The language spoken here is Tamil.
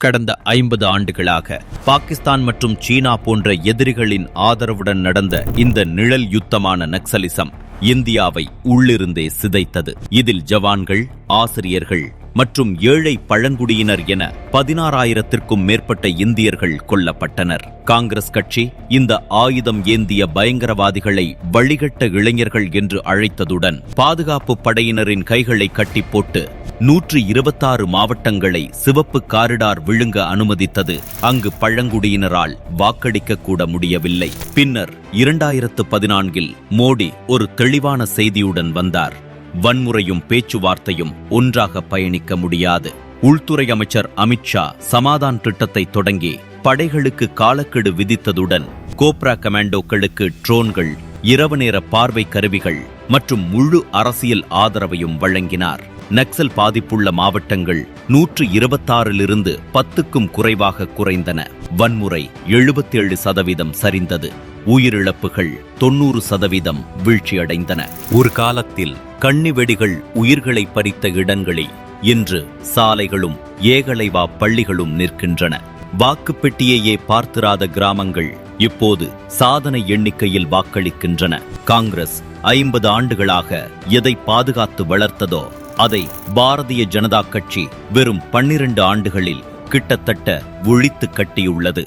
கடந்த 50 ஆண்டுகளாக பாகிஸ்தான் மற்றும் சீனா போன்ற எதிரிகளின் ஆதரவுடன் நடந்த இந்த நிழல் யுத்தமான நக்சலிசம் இந்தியாவை உள்ளிருந்தே சிதைத்தது. இதில் ஜவான்கள், ஆசிரியர்கள் மற்றும் ஏழை பழங்குடியினர் என 16,000த்திற்கும் மேற்பட்ட இந்தியர்கள் கொல்லப்பட்டனர். காங்கிரஸ் கட்சி இந்த ஆயுதம் ஏந்திய பயங்கரவாதிகளை வழிகட்ட இளைஞர்கள் என்று அழைத்ததுடன் பாதுகாப்பு படையினரின் கைகளை கட்டி போட்டு 126 மாவட்டங்களை சிவப்பு காரிடார் விழுங்க அனுமதித்தது. அங்கு பழங்குடியினரால் வாக்களிக்க கூட முடியவில்லை. பின்னர் 2014இல் மோடி ஒரு தெளிவான செய்தியுடன் வந்தார். வன்முறையும் பேச்சுவார்த்தையும் ஒன்றாக பயணிக்க முடியாது. உள்துறை அமைச்சர் அமித்ஷா சமாதான திட்டத்தை தொடங்கி படைகளுக்கு காலக்கெடு விதித்ததுடன் கோப்ரா கமாண்டோக்களுக்கு ட்ரோன்கள், இரவு நேர பார்வை கருவிகள் மற்றும் முழு அரசியல் ஆதரவையும் வழங்கினார். நக்சல் பாதிப்புள்ள மாவட்டங்கள் 126லிருந்து 10க்கும் குறைவாக குறைந்தன. வன்முறை 77% சரிந்தது. உயிரிழப்புகள் 90% வீழ்ச்சியடைந்தன. ஒரு காலத்தில் கண்ணி வெடிகள் உயிர்களை பறித்த இடங்களில் இன்று சாலைகளும் ஏகலைவா பள்ளிகளும் நிற்கின்றன. வாக்குப்பெட்டியையே பார்த்திராத கிராமங்கள் இப்போது சாதனை எண்ணிக்கையில் வாக்களிக்கின்றன. காங்கிரஸ் 50 ஆண்டுகளாக எதை பாதுகாத்து வளர்த்ததோ அதை பாரதிய ஜனதா கட்சி வெறும் 12 ஆண்டுகளில் கிட்டத்தட்ட ஒழித்து கட்டியுள்ளது.